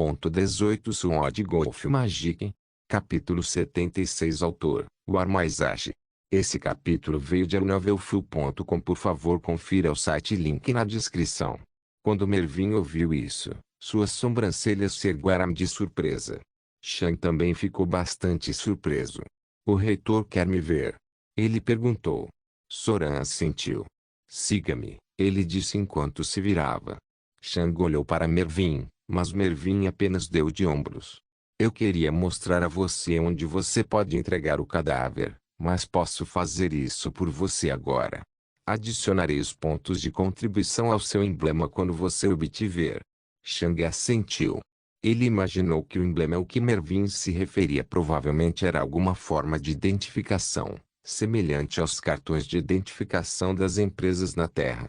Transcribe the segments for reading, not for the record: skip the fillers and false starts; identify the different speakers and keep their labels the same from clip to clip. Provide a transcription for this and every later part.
Speaker 1: 1.18 Sword Golf Magic. Capítulo 76 Autor, War Maizashi. Esse capítulo veio de novelfull.com. Por favor confira o site, link na descrição. Quando Mervyn ouviu isso, suas sobrancelhas se ergueram de surpresa. Shang também ficou bastante surpreso. O reitor quer me ver? Ele perguntou. Soran assentiu. Siga-me, ele disse enquanto se virava. Shang olhou para Mervyn, mas Mervyn apenas deu de ombros. Eu queria mostrar a você onde você pode entregar o cadáver, mas posso fazer isso por você agora. Adicionarei os pontos de contribuição ao seu emblema quando você obtiver. Shang assentiu. Ele imaginou que o emblema ao que Mervyn se referia provavelmente era alguma forma de identificação, semelhante aos cartões de identificação das empresas na Terra.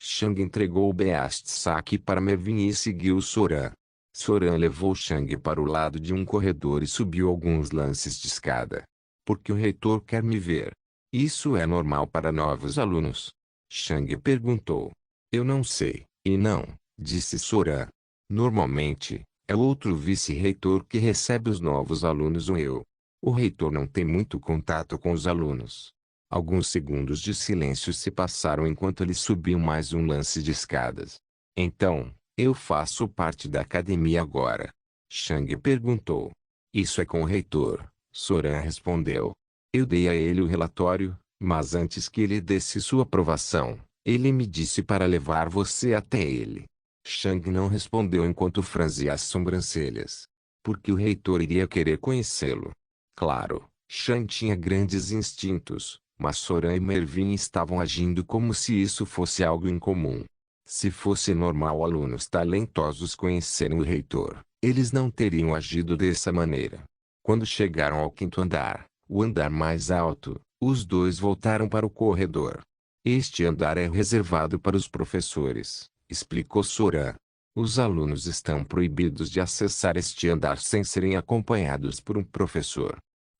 Speaker 1: Shang entregou o Beast Saque para Mervyn e seguiu Soran. Soran levou Shang para o lado de um corredor e subiu alguns lances de escada. Porque o reitor quer me ver. Isso é normal para novos alunos? Shang perguntou. Eu não sei, e não, disse Soran. Normalmente, é outro vice-reitor que recebe os novos alunos ou eu. O reitor não tem muito contato com os alunos. Alguns segundos de silêncio se passaram enquanto eles subiam mais um lance de escadas. Então, eu faço parte da academia agora? Shang perguntou. Isso é com o reitor, Soran respondeu. Eu dei a ele o relatório, mas antes que ele desse sua aprovação, ele me disse para levar você até ele. Shang não respondeu enquanto franzia as sobrancelhas. Porque o reitor iria querer conhecê-lo. Claro, Shang tinha grandes instintos, mas Soran e Mervyn estavam agindo como se isso fosse algo incomum. Se fosse normal alunos talentosos conhecerem o reitor, eles não teriam agido dessa maneira. Quando chegaram ao quinto andar, o andar mais alto, os dois voltaram para o corredor. Este andar é reservado para os professores, explicou Soran. Os alunos estão proibidos de acessar este andar sem serem acompanhados por um professor.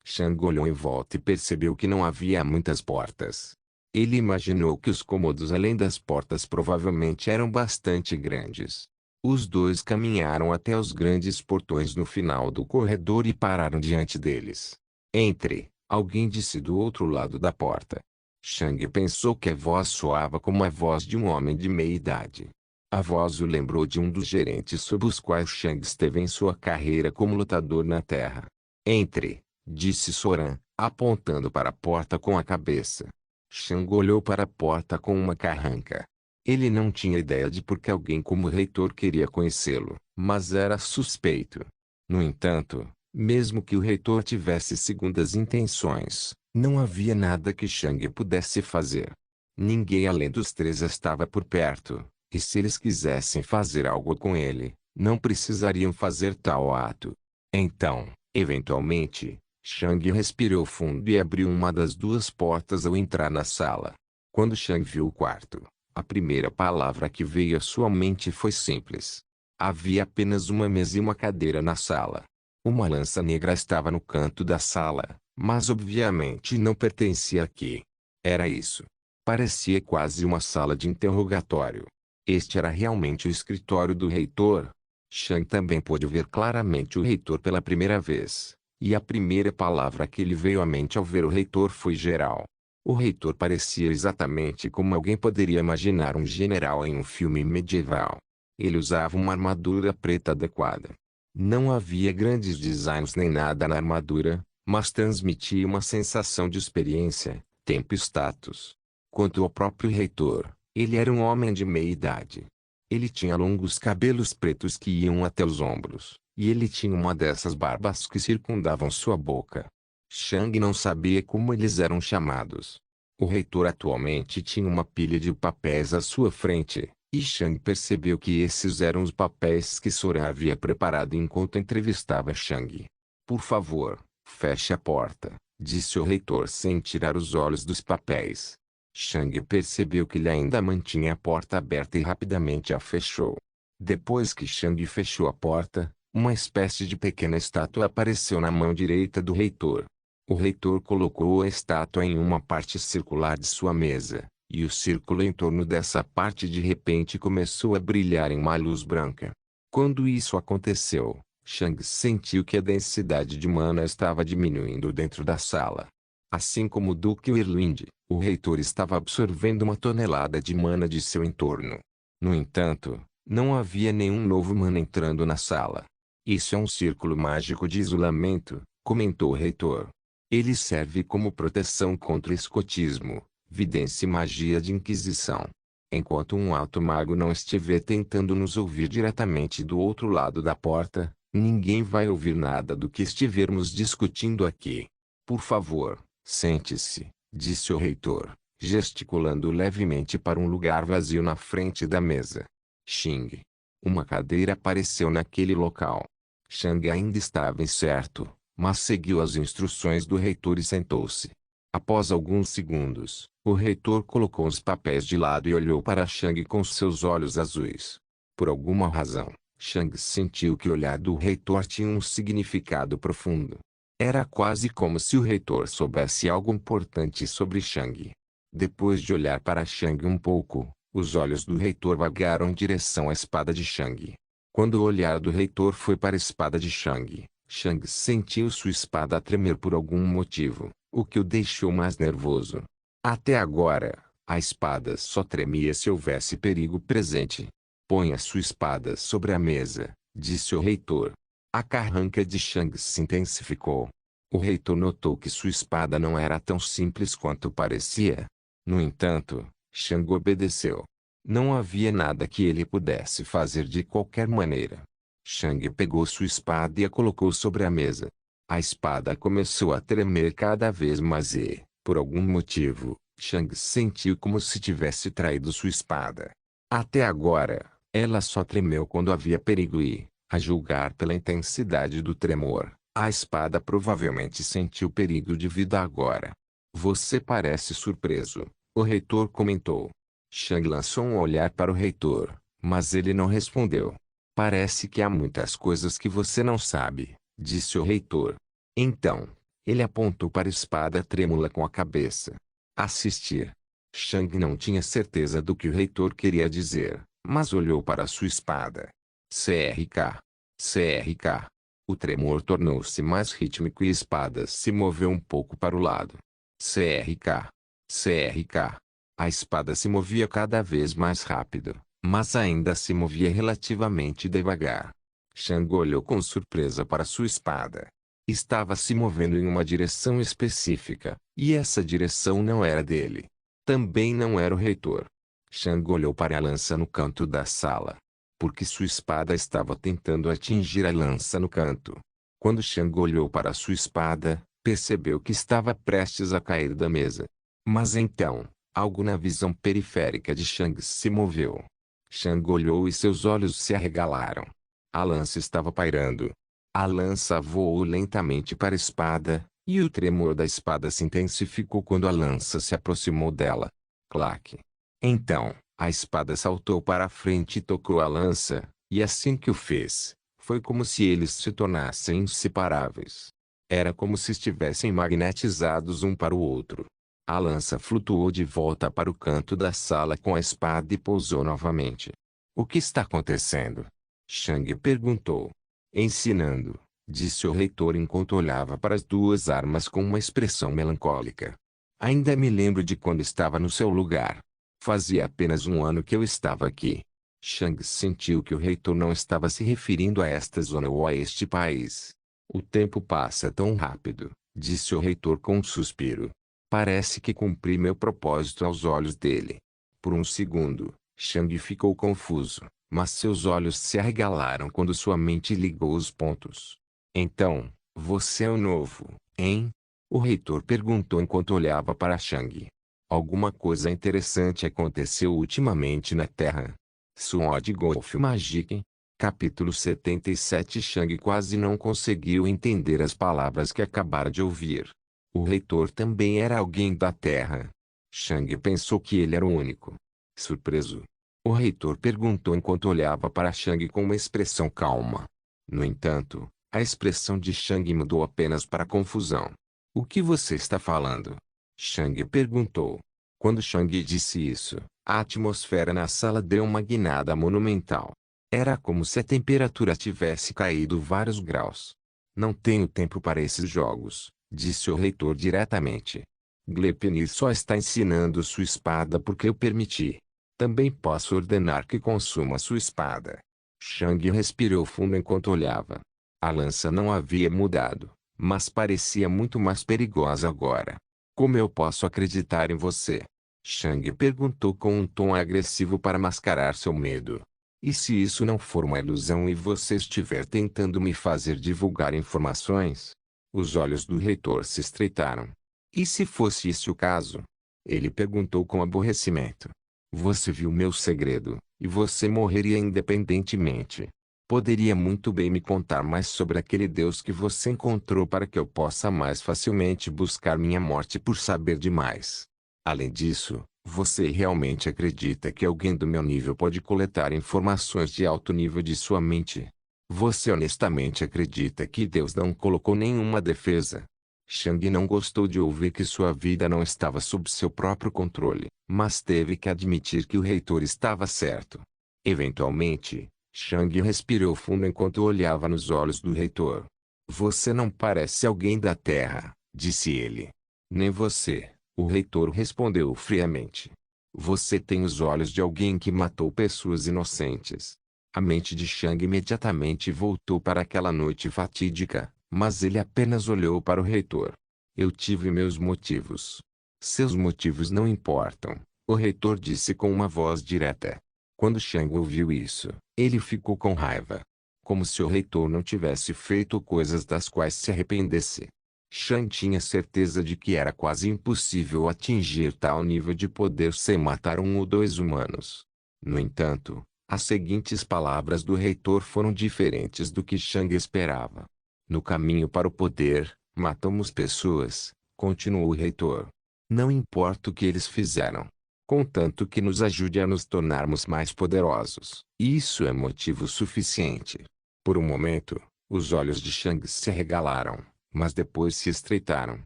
Speaker 1: Shang olhou em volta e percebeu que não havia muitas portas. Ele imaginou que os cômodos além das portas provavelmente eram bastante grandes. Os dois caminharam até os grandes portões no final do corredor e pararam diante deles. Entre, alguém disse do outro lado da porta. Shang pensou que a voz soava como a voz de um homem de meia idade. A voz o lembrou de um dos gerentes sob os quais Shang esteve em sua carreira como lutador na Terra. Entre, disse Soran, apontando para a porta com a cabeça. Shang olhou para a porta com uma carranca. Ele não tinha ideia de por que alguém como o reitor queria conhecê-lo, mas era suspeito. No entanto, mesmo que o reitor tivesse segundas intenções, não havia nada que Shang pudesse fazer. Ninguém além dos três estava por perto, e se eles quisessem fazer algo com ele, não precisariam fazer tal ato. Então, eventualmente, Shang respirou fundo e abriu uma das duas portas ao entrar na sala. Quando Shang viu o quarto, a primeira palavra que veio à sua mente foi simples. Havia apenas uma mesa e uma cadeira na sala. Uma lança negra estava no canto da sala, mas obviamente não pertencia aqui. Era isso. Parecia quase uma sala de interrogatório. Este era realmente o escritório do reitor. Shang também pôde ver claramente o reitor pela primeira vez. E a primeira palavra que lhe veio à mente ao ver o reitor foi geral. O reitor parecia exatamente como alguém poderia imaginar um general em um filme medieval. Ele usava uma armadura preta adequada. Não havia grandes designs nem nada na armadura, mas transmitia uma sensação de experiência, tempo e status. Quanto ao próprio reitor, ele era um homem de meia idade. Ele tinha longos cabelos pretos que iam até os ombros. E ele tinha uma dessas barbas que circundavam sua boca. Shang não sabia como eles eram chamados. O reitor atualmente tinha uma pilha de papéis à sua frente, e Shang percebeu que esses eram os papéis que Soran havia preparado enquanto entrevistava Shang. Por favor, feche a porta, disse o reitor sem tirar os olhos dos papéis. Shang percebeu que ele ainda mantinha a porta aberta e rapidamente a fechou. Depois que Shang fechou a porta, uma espécie de pequena estátua apareceu na mão direita do reitor. O reitor colocou a estátua em uma parte circular de sua mesa, e o círculo em torno dessa parte de repente começou a brilhar em uma luz branca. Quando isso aconteceu, Shang sentiu que a densidade de mana estava diminuindo dentro da sala. Assim como Duque Irlind, o reitor estava absorvendo uma tonelada de mana de seu entorno. No entanto, não havia nenhum novo mana entrando na sala. Isso é um círculo mágico de isolamento, comentou o reitor. Ele serve como proteção contra escotismo, vidência e magia de inquisição. Enquanto um alto mago não estiver tentando nos ouvir diretamente do outro lado da porta, ninguém vai ouvir nada do que estivermos discutindo aqui. Por favor, sente-se, disse o reitor, gesticulando levemente para um lugar vazio na frente da mesa. Xing. Uma cadeira apareceu naquele local. Shang ainda estava incerto, mas seguiu as instruções do reitor e sentou-se. Após alguns segundos, o reitor colocou os papéis de lado e olhou para Shang com seus olhos azuis. Por alguma razão, Shang sentiu que o olhar do reitor tinha um significado profundo. Era quase como se o reitor soubesse algo importante sobre Shang. Depois de olhar para Shang um pouco, os olhos do reitor vagaram em direção à espada de Shang. Quando o olhar do reitor foi para a espada de Shang, Shang sentiu sua espada tremer por algum motivo, o que o deixou mais nervoso. Até agora, a espada só tremia se houvesse perigo presente. Ponha sua espada sobre a mesa, disse o reitor. A carranca de Shang se intensificou. O reitor notou que sua espada não era tão simples quanto parecia. No entanto, Shang obedeceu. Não havia nada que ele pudesse fazer de qualquer maneira. Shang pegou sua espada e a colocou sobre a mesa. A espada começou a tremer cada vez mais e, por algum motivo, Shang sentiu como se tivesse traído sua espada. Até agora, ela só tremeu quando havia perigo e, a julgar pela intensidade do tremor, a espada provavelmente sentiu perigo de vida agora. Você parece surpreso, o reitor comentou. Shang lançou um olhar para o reitor, mas ele não respondeu. Parece que há muitas coisas que você não sabe, disse o reitor. Então, ele apontou para a espada trêmula com a cabeça. Assistir. Shang não tinha certeza do que o reitor queria dizer, mas olhou para sua espada. CRK. CRK. O tremor tornou-se mais rítmico e a espada se moveu um pouco para o lado. CRK. CRK. A espada se movia cada vez mais rápido, mas ainda se movia relativamente devagar. Shang olhou com surpresa para sua espada. Estava se movendo em uma direção específica, e essa direção não era dele. Também não era o reitor. Shang olhou para a lança no canto da sala. Porque sua espada estava tentando atingir a lança no canto. Quando Shang olhou para sua espada, percebeu que estava prestes a cair da mesa. Mas então, algo na visão periférica de Shang se moveu. Shang olhou e seus olhos se arregalaram. A lança estava pairando. A lança voou lentamente para a espada, e o tremor da espada se intensificou quando a lança se aproximou dela. Clac. Então, a espada saltou para a frente e tocou a lança, e assim que o fez, foi como se eles se tornassem inseparáveis. Era como se estivessem magnetizados um para o outro. A lança flutuou de volta para o canto da sala com a espada e pousou novamente. O que está acontecendo? Shang perguntou. Ensinando, disse o reitor enquanto olhava para as duas armas com uma expressão melancólica. Ainda me lembro de quando estava no seu lugar. Fazia apenas um ano que eu estava aqui. Shang sentiu que o reitor não estava se referindo a esta zona ou a este país. O tempo passa tão rápido, disse o reitor com um suspiro. Parece que cumpri meu propósito aos olhos dele. Por um segundo, Shang ficou confuso, mas seus olhos se arregalaram quando sua mente ligou os pontos. Então, você é o novo, hein? O reitor perguntou enquanto olhava para Shang. Alguma coisa interessante aconteceu ultimamente na Terra. Sword Golf Magic. Capítulo 77. Shang quase não conseguiu entender as palavras que acabara de ouvir. O reitor também era alguém da Terra. Shang pensou que ele era o único. Surpreso, o reitor perguntou enquanto olhava para Shang com uma expressão calma. No entanto, a expressão de Shang mudou apenas para confusão. O que você está falando? Shang perguntou. Quando Shang disse isso, a atmosfera na sala deu uma guinada monumental. Era como se a temperatura tivesse caído vários graus. Não tenho tempo para esses jogos, disse o reitor diretamente. Gleipnir só está ensinando sua espada porque eu permiti. Também posso ordenar que consuma sua espada. Shang respirou fundo enquanto olhava. A lança não havia mudado, mas parecia muito mais perigosa agora. Como eu posso acreditar em você? Shang perguntou com um tom agressivo para mascarar seu medo. E se isso não for uma ilusão e você estiver tentando me fazer divulgar informações? Os olhos do reitor se estreitaram. E se fosse esse o caso? Ele perguntou com aborrecimento. Você viu meu segredo, e você morreria independentemente. Poderia muito bem me contar mais sobre aquele Deus que você encontrou para que eu possa mais facilmente buscar minha morte por saber demais. Além disso, você realmente acredita que alguém do meu nível pode coletar informações de alto nível de sua mente? Você honestamente acredita que Deus não colocou nenhuma defesa? Shang não gostou de ouvir que sua vida não estava sob seu próprio controle, mas teve que admitir que o reitor estava certo. Eventualmente, Shang respirou fundo enquanto olhava nos olhos do reitor. Você não parece alguém da Terra, disse ele. Nem você, o reitor respondeu friamente. Você tem os olhos de alguém que matou pessoas inocentes. A mente de Shang imediatamente voltou para aquela noite fatídica, mas ele apenas olhou para o reitor. Eu tive meus motivos. Seus motivos não importam, o reitor disse com uma voz direta. Quando Shang ouviu isso, ele ficou com raiva. Como se o reitor não tivesse feito coisas das quais se arrependesse. Shang tinha certeza de que era quase impossível atingir tal nível de poder sem matar um ou dois humanos. No entanto, as seguintes palavras do reitor foram diferentes do que Shang esperava. No caminho para o poder, matamos pessoas, continuou o reitor. Não importa o que eles fizeram. Contanto que nos ajude a nos tornarmos mais poderosos. Isso é motivo suficiente. Por um momento, os olhos de Shang se arregalaram, mas depois se estreitaram.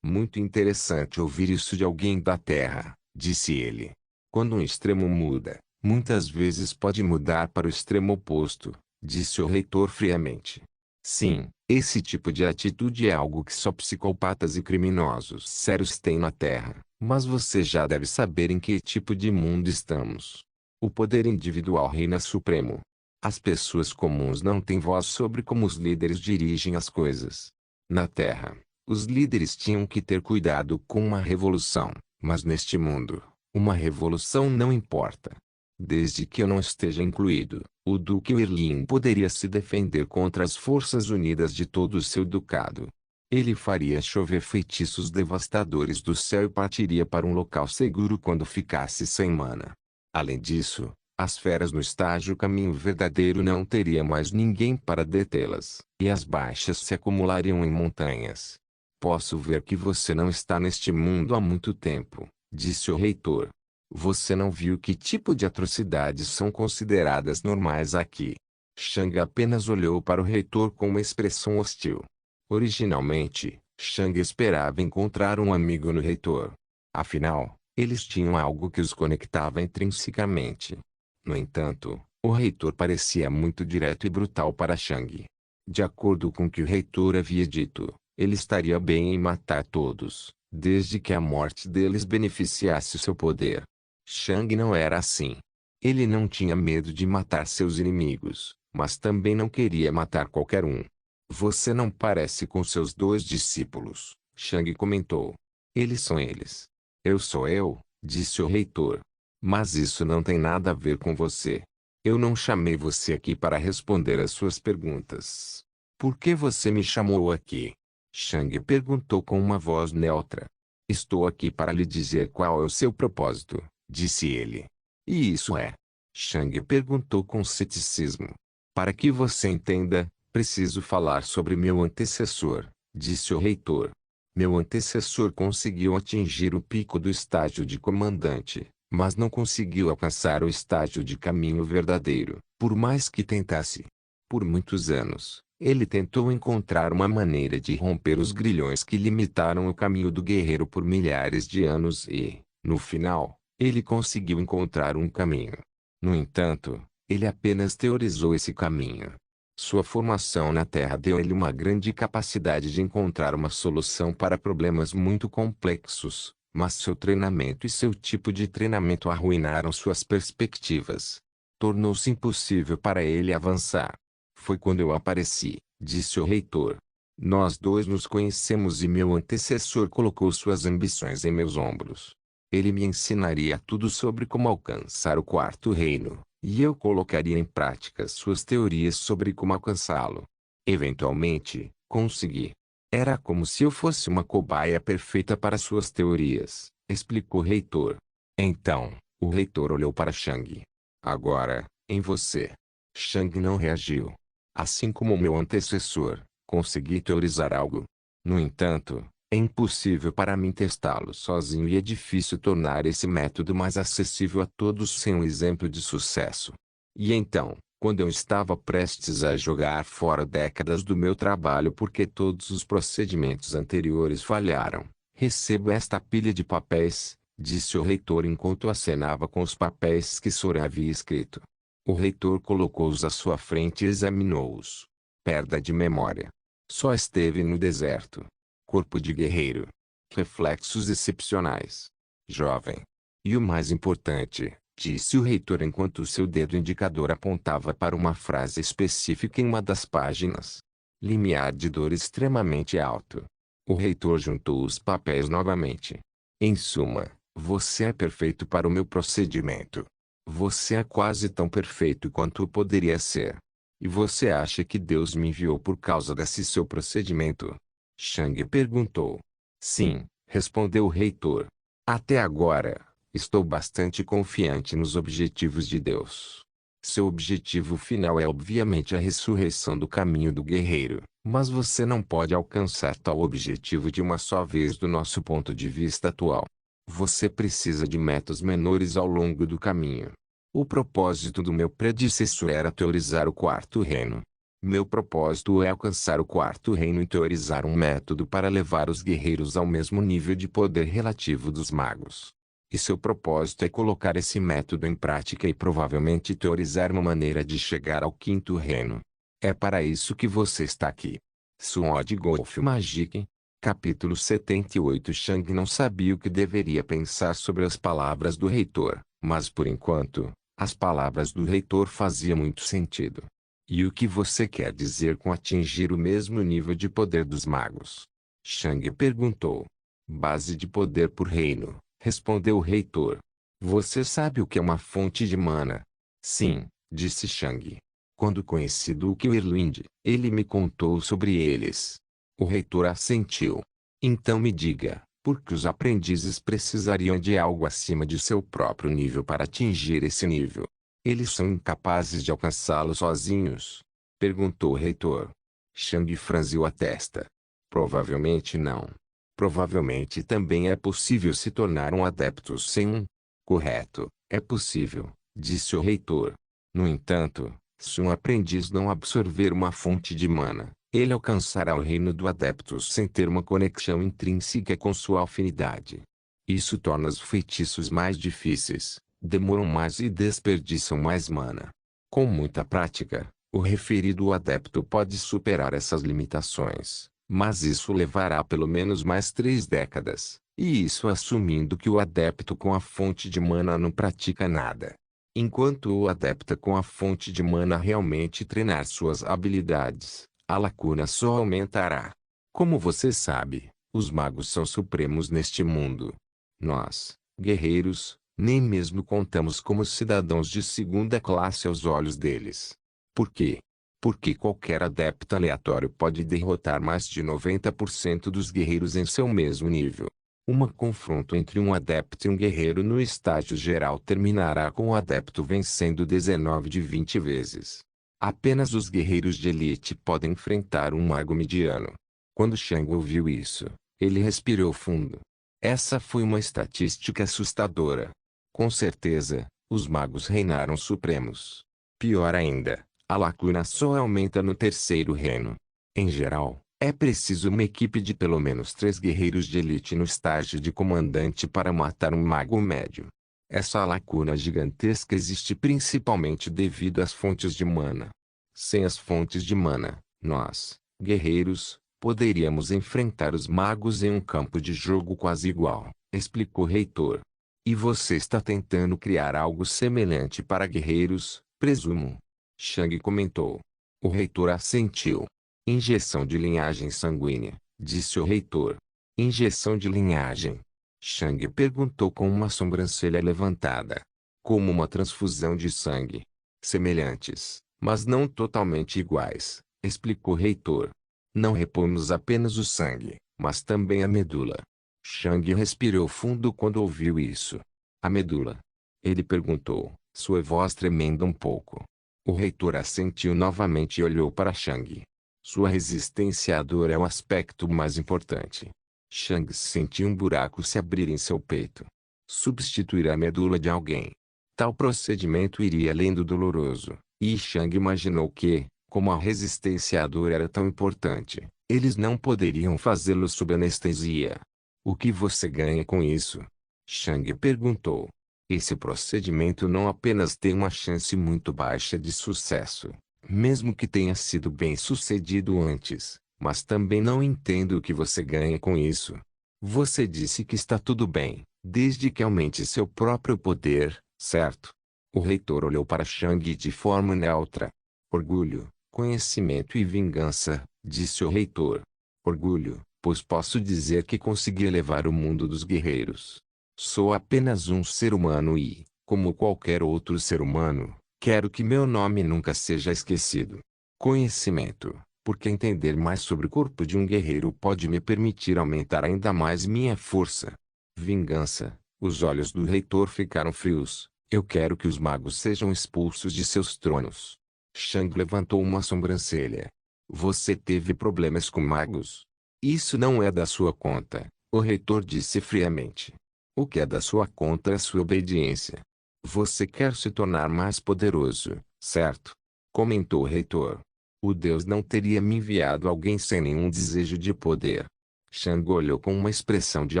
Speaker 1: Muito interessante ouvir isso de alguém da Terra, disse ele. Quando um extremo muda, muitas vezes pode mudar para o extremo oposto, disse o reitor friamente. Sim, esse tipo de atitude é algo que só psicopatas e criminosos sérios têm na Terra, mas você já deve saber em que tipo de mundo estamos. O poder individual reina supremo. As pessoas comuns não têm voz sobre como os líderes dirigem as coisas. Na Terra, os líderes tinham que ter cuidado com uma revolução, mas neste mundo, uma revolução não importa. Desde que eu não esteja incluído, o Duque Erlin poderia se defender contra as forças unidas de todo o seu ducado. Ele faria chover feitiços devastadores do céu e partiria para um local seguro quando ficasse sem mana. Além disso, as feras no estágio caminho verdadeiro não teria mais ninguém para detê-las, e as baixas se acumulariam em montanhas. Posso ver que você não está neste mundo há muito tempo, disse o reitor. Você não viu que tipo de atrocidades são consideradas normais aqui. Shang apenas olhou para o reitor com uma expressão hostil. Originalmente, Shang esperava encontrar um amigo no reitor. Afinal, eles tinham algo que os conectava intrinsecamente. No entanto, o reitor parecia muito direto e brutal para Shang. De acordo com o que o reitor havia dito, ele estaria bem em matar todos, desde que a morte deles beneficiasse seu poder. Shang não era assim. Ele não tinha medo de matar seus inimigos, mas também não queria matar qualquer um. Você não parece com seus dois discípulos, Shang comentou. Eles são eles. Eu sou eu, disse o reitor. Mas isso não tem nada a ver com você. Eu não chamei você aqui para responder às suas perguntas. Por que você me chamou aqui? Shang perguntou com uma voz neutra. Estou aqui para lhe dizer qual é o seu propósito, disse ele. E isso é? Shang perguntou com ceticismo. Para que você entenda, preciso falar sobre meu antecessor, disse o reitor. Meu antecessor conseguiu atingir o pico do estágio de comandante, mas não conseguiu alcançar o estágio de caminho verdadeiro, por mais que tentasse. Por muitos anos, ele tentou encontrar uma maneira de romper os grilhões que limitaram o caminho do guerreiro por milhares de anos e, no final, ele conseguiu encontrar um caminho. No entanto, Ele apenas teorizou esse caminho. Sua formação na Terra deu-lhe uma grande capacidade de encontrar uma solução para problemas muito complexos, mas seu treinamento e seu tipo de treinamento arruinaram suas perspectivas. Tornou-se impossível para ele avançar. Foi quando eu apareci, disse o reitor. Nós dois nos conhecemos e meu antecessor colocou suas ambições em meus ombros. Ele me ensinaria tudo sobre como alcançar o quarto reino, e eu colocaria em prática suas teorias sobre como alcançá-lo. Eventualmente, consegui. Era como se eu fosse uma cobaia perfeita para suas teorias, explicou o reitor. Então, o reitor olhou para Shang. Agora, em você. Shang não reagiu. Assim como meu antecessor, consegui teorizar algo. No entanto, é impossível para mim testá-lo sozinho e é difícil tornar esse método mais acessível a todos sem um exemplo de sucesso. E então, quando eu estava prestes a jogar fora décadas do meu trabalho porque todos os procedimentos anteriores falharam, recebo esta pilha de papéis, disse o reitor enquanto acenava com os papéis que Sora havia escrito. O reitor colocou-os à sua frente e examinou-os. Perda de memória. Só esteve no deserto. Corpo de guerreiro. Reflexos excepcionais. Jovem. E o mais importante, disse o reitor enquanto seu dedo indicador apontava para uma frase específica em uma das páginas. Limiar de dor extremamente alto. O reitor juntou os papéis novamente. Em suma, você é perfeito para o meu procedimento. Você é quase tão perfeito quanto poderia ser. E você acha que Deus me enviou por causa desse seu procedimento? Shang perguntou. Sim, respondeu o reitor. Até agora, estou bastante confiante nos objetivos de Deus. Seu objetivo final é obviamente a ressurreição do caminho do guerreiro, mas você não pode alcançar tal objetivo de uma só vez do nosso ponto de vista atual. Você precisa de metas menores ao longo do caminho. O propósito do meu predecessor era teorizar o quarto reino. Meu propósito é alcançar o quarto reino e teorizar um método para levar os guerreiros ao mesmo nível de poder relativo dos magos. E seu propósito é colocar esse método em prática e provavelmente teorizar uma maneira de chegar ao quinto reino. É para isso que você está aqui. Sword Golf Magic. Capítulo 78. Shang não sabia o que deveria pensar sobre as palavras do reitor, mas por enquanto, as palavras do reitor faziam muito sentido. E o que você quer dizer com atingir o mesmo nível de poder dos magos? Shang perguntou. Base de poder por reino, respondeu o reitor. Você sabe o que é uma fonte de mana? Sim, disse Shang. Quando conheci Duke Whirlwind, ele me contou sobre eles. O reitor assentiu. Então me diga, por que os aprendizes precisariam de algo acima de seu próprio nível para atingir esse nível? Eles são incapazes de alcançá-lo sozinhos? Perguntou o reitor. Shang franziu a testa. Provavelmente não. Provavelmente também é possível se tornar um adepto sem um. Correto, é possível, disse o reitor. No entanto, se um aprendiz não absorver uma fonte de mana, ele alcançará o reino do adeptus sem ter uma conexão intrínseca com sua afinidade. Isso torna os feitiços mais difíceis, demoram mais e desperdiçam mais mana. Com muita prática, o referido adepto pode superar essas limitações, mas isso levará pelo menos mais 3 décadas, e isso assumindo que o adepto com a fonte de mana não pratica nada. Enquanto o adepto com a fonte de mana realmente treinar suas habilidades, a lacuna só aumentará. Como você sabe, os magos são supremos neste mundo. Nós, guerreiros, nem mesmo contamos como cidadãos de segunda classe aos olhos deles. Por quê? Porque qualquer adepto aleatório pode derrotar mais de 90% dos guerreiros em seu mesmo nível. Um confronto entre um adepto e um guerreiro no estágio geral terminará com o adepto vencendo 19 de 20 vezes. Apenas os guerreiros de elite podem enfrentar um mago mediano. Quando Shang ouviu isso, ele respirou fundo. Essa foi uma estatística assustadora. Com certeza, os magos reinaram supremos. Pior ainda, a lacuna só aumenta no terceiro reino. Em geral, é preciso uma equipe de pelo menos 3 guerreiros de elite no estágio de comandante para matar um mago médio. Essa lacuna gigantesca existe principalmente devido às fontes de mana. Sem as fontes de mana, nós, guerreiros, poderíamos enfrentar os magos em um campo de jogo quase igual, explicou o reitor. E você está tentando criar algo semelhante para guerreiros, presumo. Shang comentou. O reitor assentiu. Injeção de linhagem sanguínea, disse o reitor. Injeção de linhagem? Shang perguntou com uma sobrancelha levantada. Como uma transfusão de sangue. Semelhantes, mas não totalmente iguais, explicou o reitor. Não repomos apenas o sangue, mas também a medula. Shang respirou fundo quando ouviu isso. A medula? Ele perguntou, sua voz tremendo um pouco. O reitor assentiu novamente e olhou para Shang. Sua resistência à dor é o aspecto mais importante. Shang sentiu um buraco se abrir em seu peito. Substituir a medula de alguém. Tal procedimento iria além do doloroso, e Shang imaginou que, como a resistência à dor era tão importante, eles não poderiam fazê-lo sob anestesia. O que você ganha com isso? Shang perguntou. Esse procedimento não apenas tem uma chance muito baixa de sucesso, mesmo que tenha sido bem sucedido antes, mas também não entendo o que você ganha com isso. Você disse que está tudo bem, desde que aumente seu próprio poder, certo? O reitor olhou para Shang de forma neutra. Orgulho, conhecimento e vingança, disse o reitor. Orgulho, pois posso dizer que consegui elevar o mundo dos guerreiros. Sou apenas um ser humano e, como qualquer outro ser humano, quero que meu nome nunca seja esquecido. Conhecimento, porque entender mais sobre o corpo de um guerreiro pode me permitir aumentar ainda mais minha força. Vingança, os olhos do reitor ficaram frios. Eu quero que os magos sejam expulsos de seus tronos. Shang levantou uma sobrancelha. Você teve problemas com magos? Isso não é da sua conta, o reitor disse friamente. O que é da sua conta é sua obediência. Você quer se tornar mais poderoso, certo? Comentou o reitor. O Deus não teria me enviado alguém sem nenhum desejo de poder. Shang olhou com uma expressão de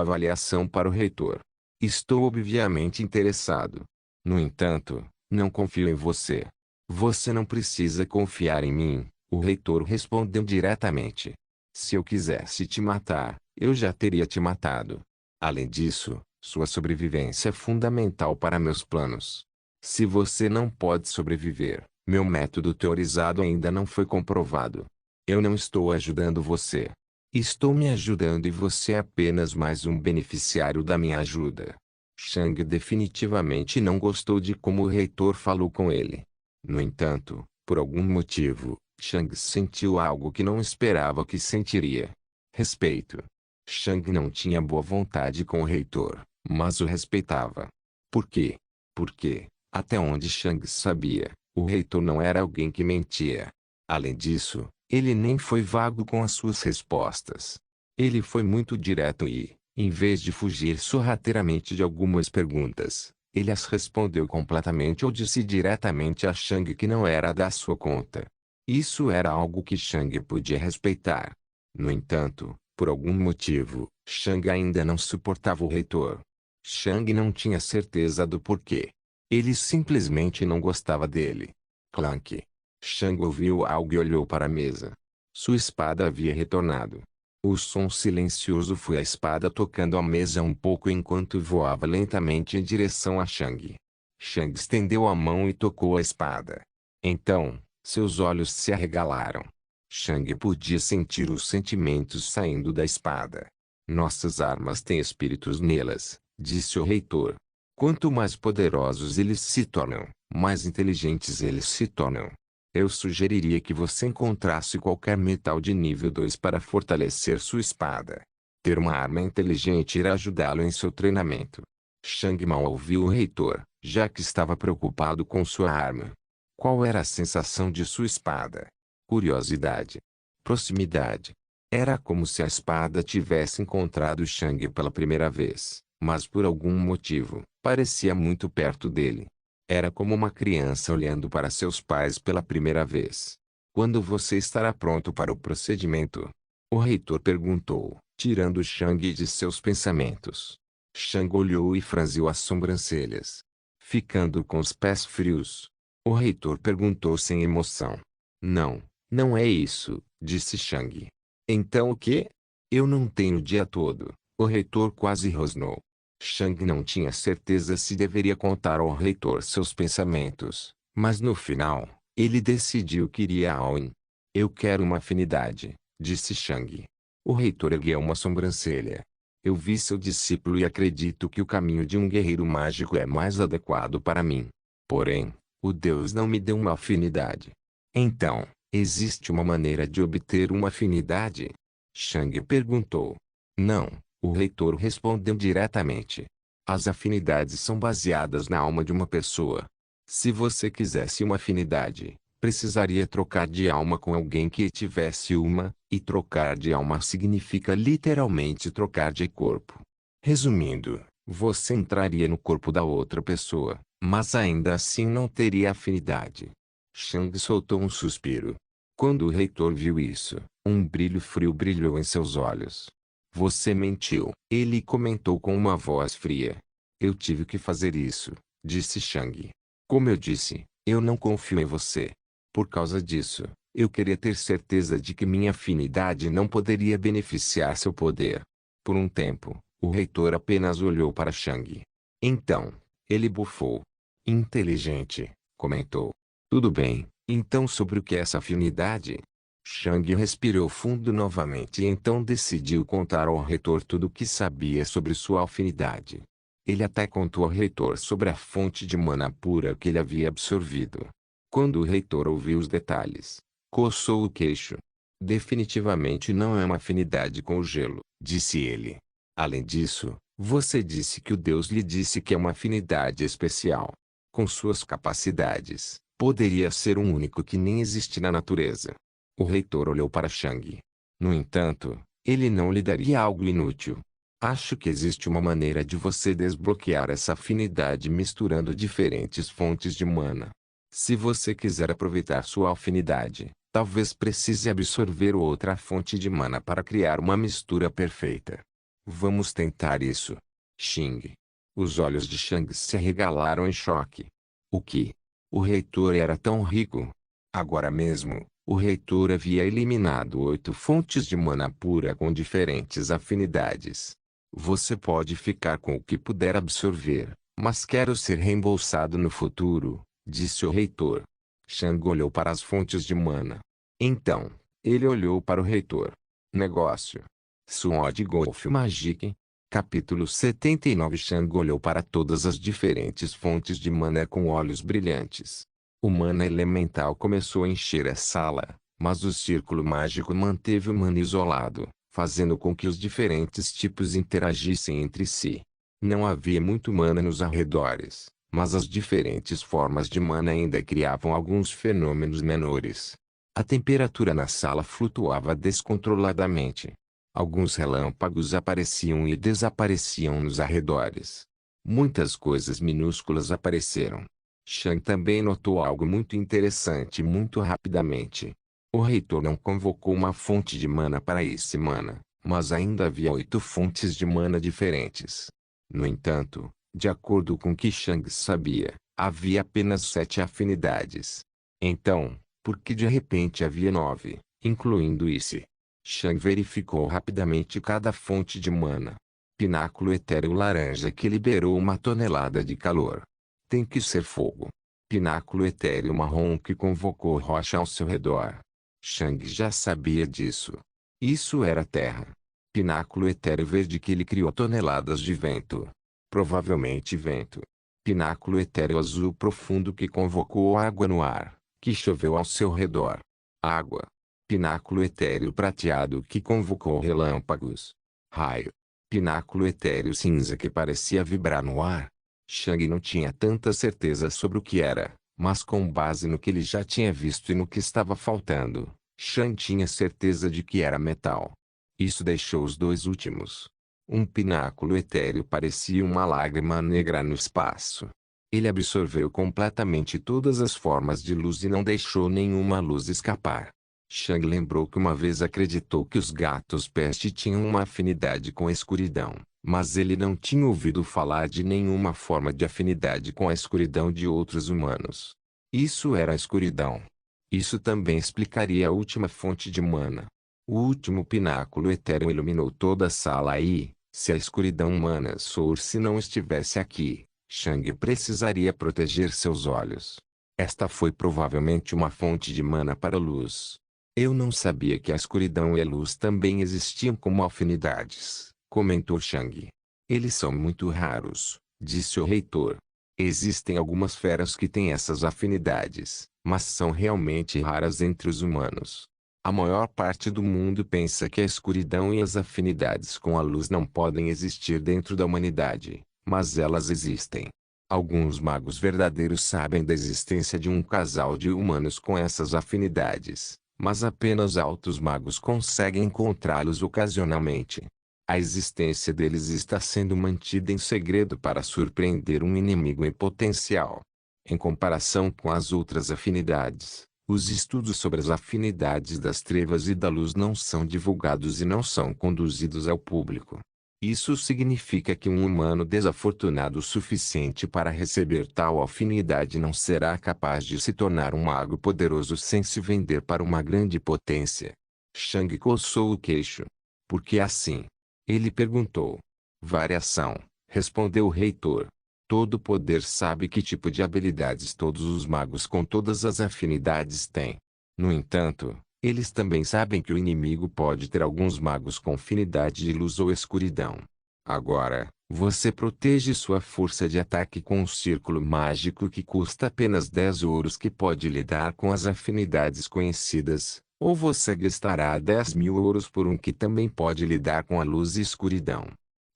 Speaker 1: avaliação para o reitor. Estou obviamente interessado. No entanto, não confio em você. Você não precisa confiar em mim, o reitor respondeu diretamente. Se eu quisesse te matar, eu já teria te matado. Além disso, sua sobrevivência é fundamental para meus planos. Se você não pode sobreviver, meu método teorizado ainda não foi comprovado. Eu não estou ajudando você. Estou me ajudando e você é apenas mais um beneficiário da minha ajuda. Shang definitivamente não gostou de como o reitor falou com ele. No entanto, por algum motivo, Shang sentiu algo que não esperava que sentiria. Respeito. Shang não tinha boa vontade com o reitor, mas o respeitava. Por quê? Porque, até onde Shang sabia, o reitor não era alguém que mentia. Além disso, ele nem foi vago com as suas respostas. Ele foi muito direto e, em vez de fugir sorrateiramente de algumas perguntas, ele as respondeu completamente ou disse diretamente a Shang que não era da sua conta. Isso era algo que Shang podia respeitar. No entanto, por algum motivo, Shang ainda não suportava o reitor. Shang não tinha certeza do porquê. Ele simplesmente não gostava dele. Clank. Shang ouviu algo e olhou para a mesa. Sua espada havia retornado. O som silencioso foi a espada tocando a mesa um pouco enquanto voava lentamente em direção a Shang. Shang estendeu a mão e tocou a espada. Então, seus olhos se arregalaram. Shang podia sentir os sentimentos saindo da espada. Nossas armas têm espíritos nelas, disse o reitor. Quanto mais poderosos eles se tornam, mais inteligentes eles se tornam. Eu sugeriria que você encontrasse qualquer metal de nível 2 para fortalecer sua espada. Ter uma arma inteligente irá ajudá-lo em seu treinamento. Shang mal ouviu o reitor, já que estava preocupado com sua arma. Qual era a sensação de sua espada? Curiosidade. Proximidade. Era como se a espada tivesse encontrado Shang pela primeira vez, mas por algum motivo, parecia muito perto dele. Era como uma criança olhando para seus pais pela primeira vez. Quando você estará pronto para o procedimento? O reitor perguntou, tirando Shang de seus pensamentos. Shang olhou e franziu as sobrancelhas, ficando com os pés frios. O reitor perguntou sem emoção. Não, não é isso, disse Shang. Então o quê? Eu não tenho o dia todo. O reitor quase rosnou. Shang não tinha certeza se deveria contar ao reitor seus pensamentos, mas no final, ele decidiu que iria all-in. Eu quero uma afinidade, disse Shang. O reitor ergueu uma sobrancelha. Eu vi seu discípulo e acredito que o caminho de um guerreiro mágico é mais adequado para mim. Porém, o Deus não me deu uma afinidade. Então, existe uma maneira de obter uma afinidade? Shang perguntou. Não, o reitor respondeu diretamente. As afinidades são baseadas na alma de uma pessoa. Se você quisesse uma afinidade, precisaria trocar de alma com alguém que tivesse uma, e trocar de alma significa literalmente trocar de corpo. Resumindo, você entraria no corpo da outra pessoa, mas ainda assim não teria afinidade. Shang soltou um suspiro. Quando o reitor viu isso, um brilho frio brilhou em seus olhos. Você mentiu, ele comentou com uma voz fria. Eu tive que fazer isso, disse Shang. Como eu disse, eu não confio em você. Por causa disso, eu queria ter certeza de que minha afinidade não poderia beneficiar seu poder. Por um tempo, o reitor apenas olhou para Shang. Então, ele bufou. Inteligente, comentou. Tudo bem, então sobre o que é essa afinidade? Shang respirou fundo novamente e então decidiu contar ao reitor tudo o que sabia sobre sua afinidade. Ele até contou ao reitor sobre a fonte de mana pura que ele havia absorvido. Quando o reitor ouviu os detalhes, coçou o queixo. Definitivamente não é uma afinidade com o gelo, disse ele. Além disso, você disse que o Deus lhe disse que é uma afinidade especial. Com suas capacidades, poderia ser um único que nem existe na natureza. O reitor olhou para Shang. No entanto, ele não lhe daria algo inútil. Acho que existe uma maneira de você desbloquear essa afinidade misturando diferentes fontes de mana. Se você quiser aproveitar sua afinidade, talvez precise absorver outra fonte de mana para criar uma mistura perfeita. Vamos tentar isso. Xing. Os olhos de Shang se arregalaram em choque. O que? O reitor era tão rico? Agora mesmo, o reitor havia eliminado 8 fontes de mana pura com diferentes afinidades. Você pode ficar com o que puder absorver, mas quero ser reembolsado no futuro, disse o reitor. Shang olhou para as fontes de mana. Então, ele olhou para o reitor. Negócio. Sword Golf Magic. Capítulo 79. Shang olhou para todas as diferentes fontes de mana com olhos brilhantes. O mana elemental começou a encher a sala, mas o círculo mágico manteve o mana isolado, fazendo com que os diferentes tipos interagissem entre si. Não havia muito mana nos arredores, mas as diferentes formas de mana ainda criavam alguns fenômenos menores. A temperatura na sala flutuava descontroladamente. Alguns relâmpagos apareciam e desapareciam nos arredores. Muitas coisas minúsculas apareceram. Shang também notou algo muito interessante muito rapidamente. O reitor não convocou uma fonte de mana para esse mana, mas ainda havia 8 fontes de mana diferentes. No entanto, de acordo com o que Shang sabia, havia apenas 7 afinidades. Então, por que de repente havia 9, incluindo esse? Shang verificou rapidamente cada fonte de mana. Pináculo etéreo laranja que liberou uma tonelada de calor. Tem que ser fogo. Pináculo etéreo marrom que convocou rocha ao seu redor. Shang já sabia disso. Isso era terra. Pináculo etéreo verde que ele criou toneladas de vento. Provavelmente vento. Pináculo etéreo azul profundo que convocou água no ar, que choveu ao seu redor. Água. Pináculo etéreo prateado que convocou relâmpagos. Raio. Pináculo etéreo cinza que parecia vibrar no ar. Shang não tinha tanta certeza sobre o que era, mas com base no que ele já tinha visto e no que estava faltando, Shang tinha certeza de que era metal. Isso deixou os dois últimos. Um pináculo etéreo parecia uma lágrima negra no espaço. Ele absorveu completamente todas as formas de luz e não deixou nenhuma luz escapar. Shang lembrou que uma vez acreditou que os gatos peste tinham uma afinidade com a escuridão, Mas ele não tinha ouvido falar de nenhuma forma de afinidade com a escuridão de outros humanos. Isso era a escuridão. Isso também explicaria a última fonte de mana. O último pináculo etéreo iluminou toda a sala e, se a escuridão humana Source não estivesse aqui, Shang precisaria proteger seus olhos. Esta foi provavelmente uma fonte de mana para a luz. Eu não sabia que a escuridão e a luz também existiam como afinidades, comentou Shang. Eles são muito raros, disse o reitor. Existem algumas feras que têm essas afinidades, mas são realmente raras entre os humanos. A maior parte do mundo pensa que a escuridão e as afinidades com a luz não podem existir dentro da humanidade, mas elas existem. Alguns magos verdadeiros sabem da existência de um casal de humanos com essas afinidades, mas apenas altos magos conseguem encontrá-los ocasionalmente. A existência deles está sendo mantida em segredo para surpreender um inimigo em potencial. Em comparação com as outras afinidades, os estudos sobre as afinidades das trevas e da luz não são divulgados e não são conduzidos ao público. Isso significa que um humano desafortunado o suficiente para receber tal afinidade não será capaz de se tornar um mago poderoso sem se vender para uma grande potência. Shang coçou o queixo. Por que assim? Ele perguntou. Variação, respondeu o reitor. Todo poder sabe que tipo de habilidades todos os magos com todas as afinidades têm. No entanto, eles também sabem que o inimigo pode ter alguns magos com afinidade de luz ou escuridão. Agora, você protege sua força de ataque com um círculo mágico que custa apenas 10 ouros que pode lidar com as afinidades conhecidas, ou você gastará 10.000 ouros por um que também pode lidar com a luz e escuridão.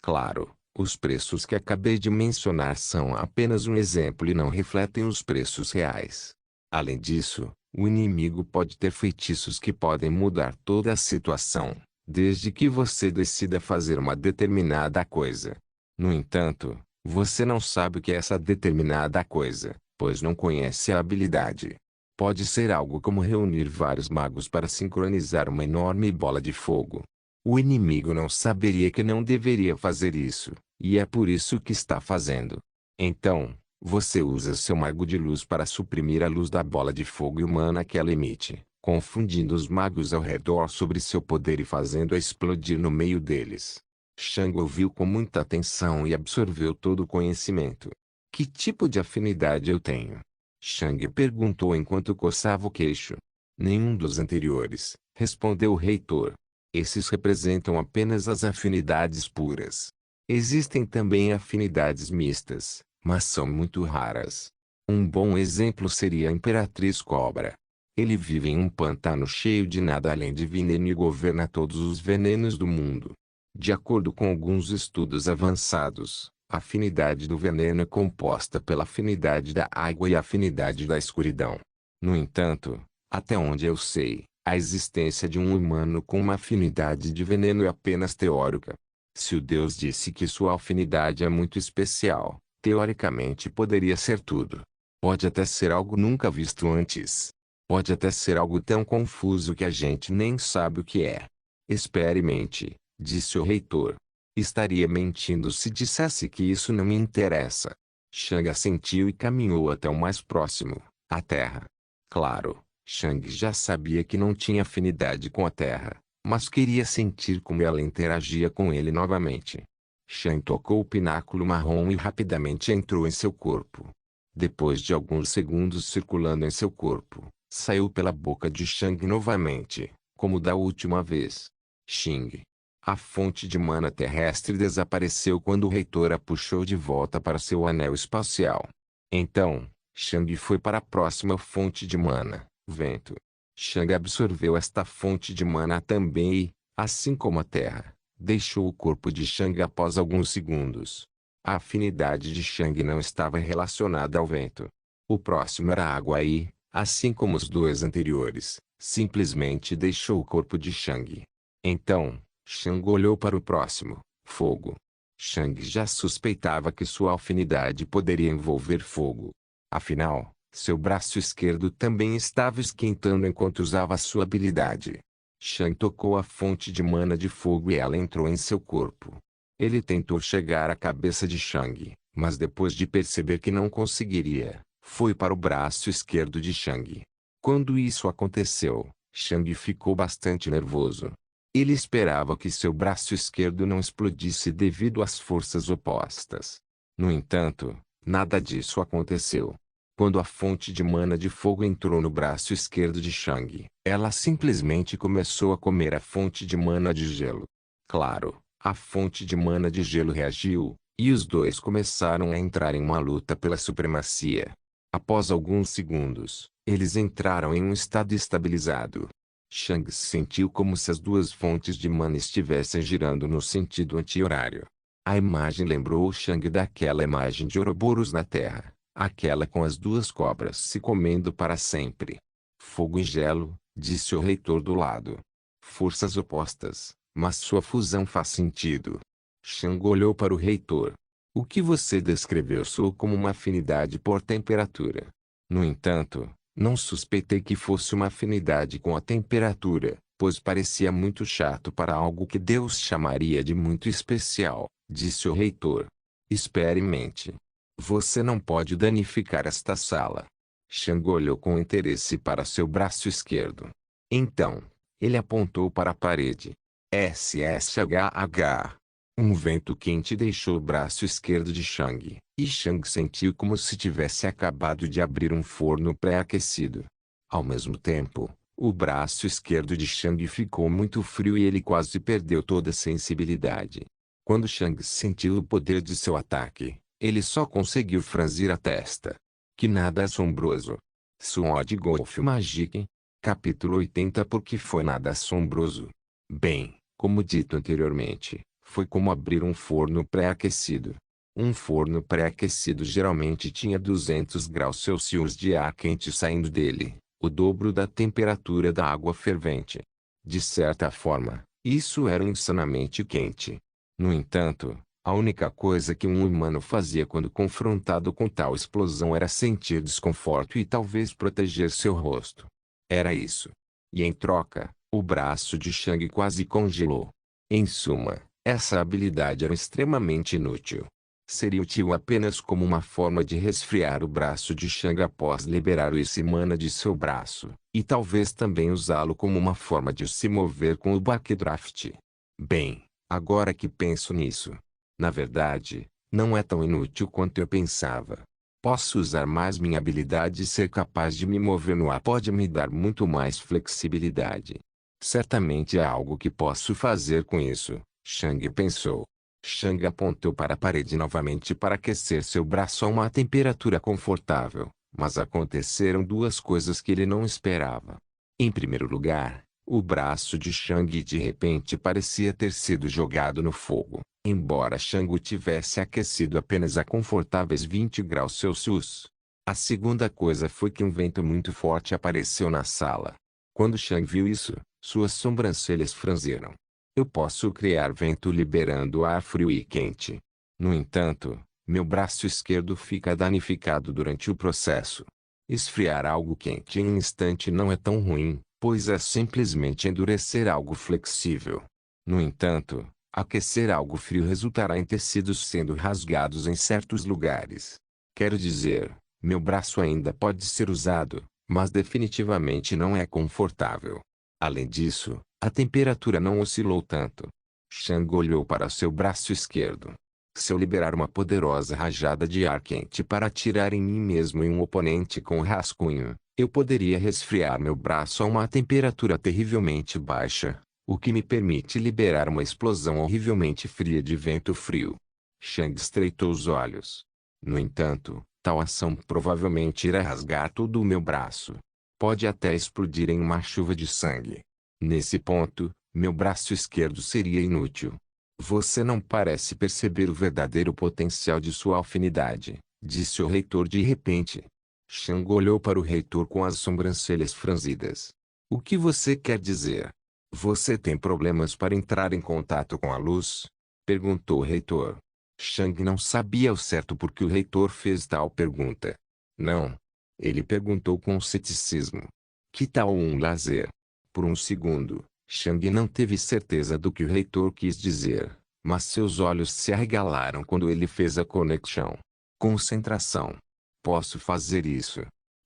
Speaker 1: Claro, os preços que acabei de mencionar são apenas um exemplo e não refletem os preços reais. Além disso, o inimigo pode ter feitiços que podem mudar toda a situação, desde que você decida fazer uma determinada coisa. No entanto, você não sabe o que é essa determinada coisa, pois não conhece a habilidade. Pode ser algo como reunir vários magos para sincronizar uma enorme bola de fogo. O inimigo não saberia que não deveria fazer isso, e é por isso que está fazendo. Então, você usa seu mago de luz para suprimir a luz da bola de fogo humana que ela emite, confundindo os magos ao redor sobre seu poder e fazendo-a explodir no meio deles. Shang ouviu com muita atenção e absorveu todo o conhecimento. Que tipo de afinidade eu tenho? Shang perguntou enquanto coçava o queixo. Nenhum dos anteriores, respondeu o reitor. Esses representam apenas as afinidades puras. Existem também afinidades mistas, mas são muito raras. Um bom exemplo seria a Imperatriz Cobra. Ele vive em um pantano cheio de nada além de veneno e governa todos os venenos do mundo. De acordo com alguns estudos avançados, a afinidade do veneno é composta pela afinidade da água e a afinidade da escuridão. No entanto, até onde eu sei, a existência de um humano com uma afinidade de veneno é apenas teórica. Se o Deus disse que sua afinidade é muito especial, teoricamente poderia ser tudo. Pode até ser algo nunca visto antes. Pode até ser algo tão confuso que a gente nem sabe o que é. Experimente, disse o reitor. Estaria mentindo se dissesse que isso não me interessa. Shang assentiu e caminhou até o mais próximo, a terra. Claro, Shang já sabia que não tinha afinidade com a terra, mas queria sentir como ela interagia com ele novamente. Shang tocou o pináculo marrom e rapidamente entrou em seu corpo. Depois de alguns segundos circulando em seu corpo, saiu pela boca de Shang novamente, como da última vez. Xing. A fonte de mana terrestre desapareceu quando o reitor a puxou de volta para seu anel espacial. Então, Shang foi para a próxima fonte de mana, vento. Shang absorveu esta fonte de mana também e, assim como a Terra, deixou o corpo de Shang após alguns segundos. A afinidade de Shang não estava relacionada ao vento. O próximo era a água e, assim como os dois anteriores, simplesmente deixou o corpo de Shang. Então, Shang olhou para o próximo, fogo. Shang já suspeitava que sua afinidade poderia envolver fogo. Afinal, seu braço esquerdo também estava esquentando enquanto usava sua habilidade. Shang tocou a fonte de mana de fogo e ela entrou em seu corpo. Ele tentou chegar à cabeça de Shang, mas depois de perceber que não conseguiria, foi para o braço esquerdo de Shang. Quando isso aconteceu, Shang ficou bastante nervoso. Ele esperava que seu braço esquerdo não explodisse devido às forças opostas. No entanto, nada disso aconteceu. Quando a fonte de mana de fogo entrou no braço esquerdo de Shang, ela simplesmente começou a comer a fonte de mana de gelo. Claro, a fonte de mana de gelo reagiu, e os dois começaram a entrar em uma luta pela supremacia. Após alguns segundos, eles entraram em um estado estabilizado. Shang sentiu como se as duas fontes de mana estivessem girando no sentido anti-horário. A imagem lembrou Shang daquela imagem de Ouroboros na Terra, aquela com as duas cobras se comendo para sempre. Fogo e gelo, disse o reitor do lado. Forças opostas, mas sua fusão faz sentido. Shang olhou para o reitor. O que você descreveu soou como uma afinidade por temperatura. No entanto, não suspeitei que fosse uma afinidade com a temperatura, pois parecia muito chato para algo que Deus chamaria de muito especial, disse o reitor. Experimente. Você não pode danificar esta sala. Shang olhou com interesse para seu braço esquerdo. Então, ele apontou para a parede. SSHH. Um vento quente deixou o braço esquerdo de Shang, e Shang sentiu como se tivesse acabado de abrir um forno pré-aquecido. Ao mesmo tempo, o braço esquerdo de Shang ficou muito frio e ele quase perdeu toda a sensibilidade. Quando Shang sentiu o poder de seu ataque, ele só conseguiu franzir a testa. Que nada assombroso. Sword Golf Magic. Capítulo 80. Por que foi nada assombroso? Bem, como dito anteriormente, foi como abrir um forno pré-aquecido. Um forno pré-aquecido geralmente tinha 200 graus Celsius de ar quente saindo dele, o dobro da temperatura da água fervente. De certa forma, isso era insanamente quente. No entanto, a única coisa que um humano fazia quando confrontado com tal explosão era sentir desconforto e talvez proteger seu rosto. Era isso. E em troca, o braço de Shang quase congelou. Em suma, essa habilidade era extremamente inútil. Seria útil apenas como uma forma de resfriar o braço de Shang após liberar o Isi Mana de seu braço, e talvez também usá-lo como uma forma de se mover com o Backdraft. Bem, agora que penso nisso, na verdade, não é tão inútil quanto eu pensava. Posso usar mais minha habilidade e ser capaz de me mover no ar pode me dar muito mais flexibilidade. Certamente há algo que posso fazer com isso, Shang pensou. Shang apontou para a parede novamente para aquecer seu braço a uma temperatura confortável, mas aconteceram duas coisas que ele não esperava. Em primeiro lugar, o braço de Shang de repente parecia ter sido jogado no fogo, embora Shang o tivesse aquecido apenas a confortáveis 20 graus Celsius. A segunda coisa foi que um vento muito forte apareceu na sala. Quando Shang viu isso, suas sobrancelhas franziram. Eu posso criar vento liberando ar frio e quente. No entanto, meu braço esquerdo fica danificado durante o processo. Esfriar algo quente em um instante não é tão ruim, pois é simplesmente endurecer algo flexível. No entanto, aquecer algo frio resultará em tecidos sendo rasgados em certos lugares. Quero dizer, meu braço ainda pode ser usado, mas definitivamente não é confortável. Além disso, a temperatura não oscilou tanto. Shang olhou para seu braço esquerdo. Se eu liberar uma poderosa rajada de ar quente para atirar em mim mesmo e um oponente com rascunho, eu poderia resfriar meu braço a uma temperatura terrivelmente baixa, o que me permite liberar uma explosão horrivelmente fria de vento frio. Shang estreitou os olhos. No entanto, tal ação provavelmente irá rasgar todo o meu braço. Pode até explodir em uma chuva de sangue. Nesse ponto, meu braço esquerdo seria inútil. Você não parece perceber o verdadeiro potencial de sua afinidade, disse o reitor de repente. Shang olhou para o reitor com as sobrancelhas franzidas. O que você quer dizer? Você tem problemas para entrar em contato com a luz? Perguntou o reitor. Shang não sabia ao certo por que o reitor fez tal pergunta. Não. Ele perguntou com ceticismo. Que tal um lazer? Por um segundo, Shang não teve certeza do que o reitor quis dizer, mas seus olhos se arregalaram quando ele fez a conexão. Concentração. Posso fazer isso?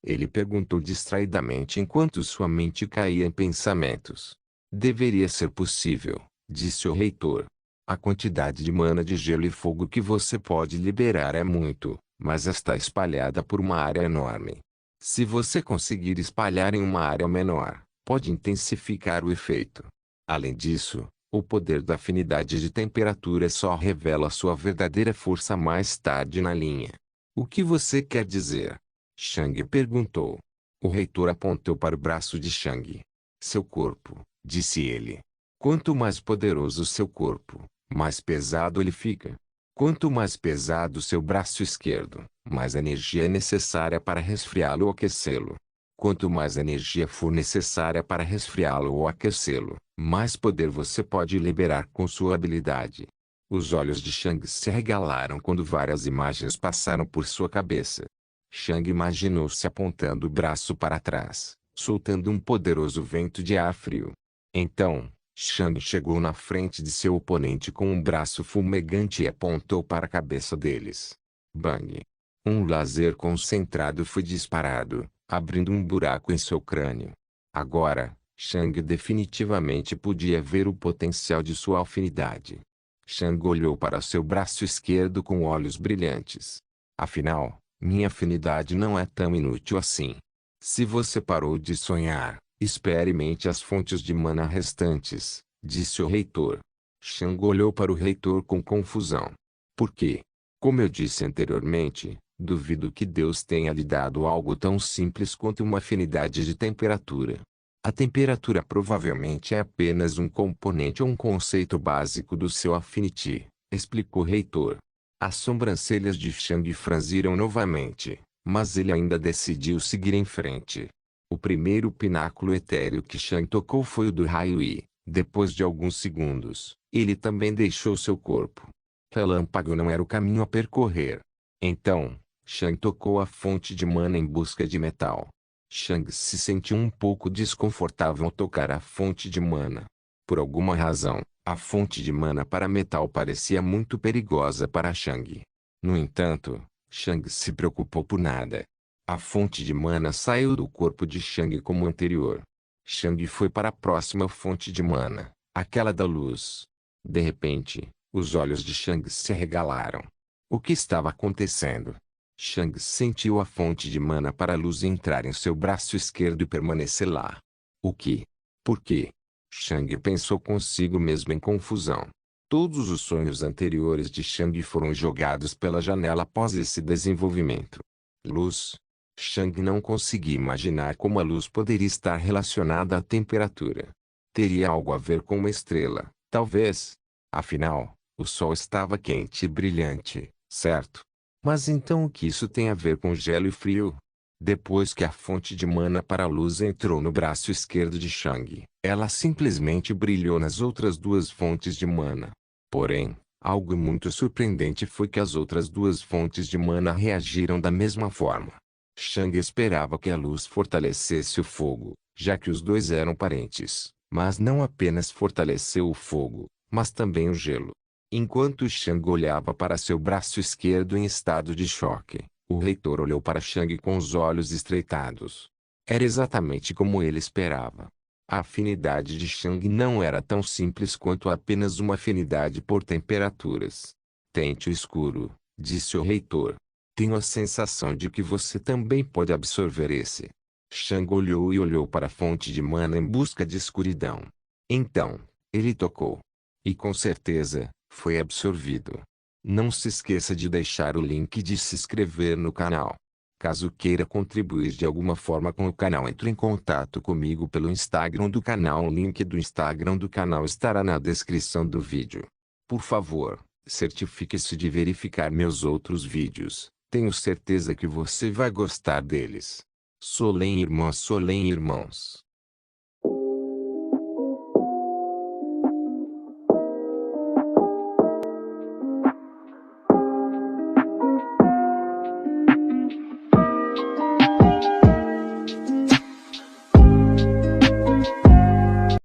Speaker 1: Ele perguntou distraidamente enquanto sua mente caía em pensamentos. Deveria ser possível, disse o reitor. A quantidade de mana de gelo e fogo que você pode liberar é muito, mas está espalhada por uma área enorme. Se você conseguir espalhar em uma área menor, pode intensificar o efeito. Além disso, o poder da afinidade de temperatura só revela sua verdadeira força mais tarde na linha. O que você quer dizer? Shang perguntou. O reitor apontou para o braço de Shang. Seu corpo, disse ele. Quanto mais poderoso seu corpo, mais pesado ele fica. Quanto mais pesado seu braço esquerdo, mais energia é necessária para resfriá-lo ou aquecê-lo. Quanto mais energia for necessária para resfriá-lo ou aquecê-lo, mais poder você pode liberar com sua habilidade. Os olhos de Shang se arregalaram quando várias imagens passaram por sua cabeça. Shang imaginou-se apontando o braço para trás, soltando um poderoso vento de ar frio. Então, Shang chegou na frente de seu oponente com um braço fumegante e apontou para a cabeça deles. Bang! Um laser concentrado foi disparado, abrindo um buraco em seu crânio. Agora, Shang definitivamente podia ver o potencial de sua afinidade. Shang olhou para seu braço esquerdo com olhos brilhantes. Afinal, minha afinidade não é tão inútil assim. Se você parou de sonhar, experimente as fontes de mana restantes, disse o reitor. Shang olhou para o reitor com confusão. Por quê? Como eu disse anteriormente, duvido que Deus tenha lhe dado algo tão simples quanto uma afinidade de temperatura. A temperatura provavelmente é apenas um componente ou um conceito básico do seu Affinity, explicou o reitor. As sobrancelhas de Shang franziram novamente, mas ele ainda decidiu seguir em frente. O primeiro pináculo etéreo que Shang tocou foi o do raio e, depois de alguns segundos, ele também deixou seu corpo. Relâmpago não era o caminho a percorrer. Então, Shang tocou a fonte de mana em busca de metal. Shang se sentiu um pouco desconfortável ao tocar a fonte de mana. Por alguma razão, a fonte de mana para metal parecia muito perigosa para Shang. No entanto, Shang se preocupou por nada. A fonte de mana saiu do corpo de Shang como anterior. Shang foi para a próxima fonte de mana, aquela da luz. De repente, os olhos de Shang se arregalaram. O que estava acontecendo? Shang sentiu a fonte de mana para a luz entrar em seu braço esquerdo e permanecer lá. O que? Por quê? Shang pensou consigo mesmo em confusão. Todos os sonhos anteriores de Shang foram jogados pela janela após esse desenvolvimento. Luz. Shang não conseguia imaginar como a luz poderia estar relacionada à temperatura. Teria algo a ver com uma estrela, talvez. Afinal, o sol estava quente e brilhante, certo? Mas então o que isso tem a ver com gelo e frio? Depois que a fonte de mana para a luz entrou no braço esquerdo de Shang, ela simplesmente brilhou nas outras duas fontes de mana. Porém, algo muito surpreendente foi que as outras duas fontes de mana reagiram da mesma forma. Shang esperava que a luz fortalecesse o fogo, já que os dois eram parentes, mas não apenas fortaleceu o fogo, mas também o gelo. Enquanto Shang olhava para seu braço esquerdo em estado de choque, o reitor olhou para Shang com os olhos estreitados. Era exatamente como ele esperava. A afinidade de Shang não era tão simples quanto apenas uma afinidade por temperaturas. Tente o escuro, disse o reitor. Tenho a sensação de que você também pode absorver esse. Shang olhou e olhou para a fonte de mana em busca de escuridão. Então, ele tocou. E com certeza, foi absorvido. Não se esqueça de deixar o link e de se inscrever no canal. Caso queira contribuir de alguma forma com o canal, entre em contato comigo pelo Instagram do canal. O link do Instagram do canal estará na descrição do vídeo. Por favor, certifique-se de verificar meus outros vídeos. Tenho certeza que você vai gostar deles. Solém irmãs, Solém irmãos.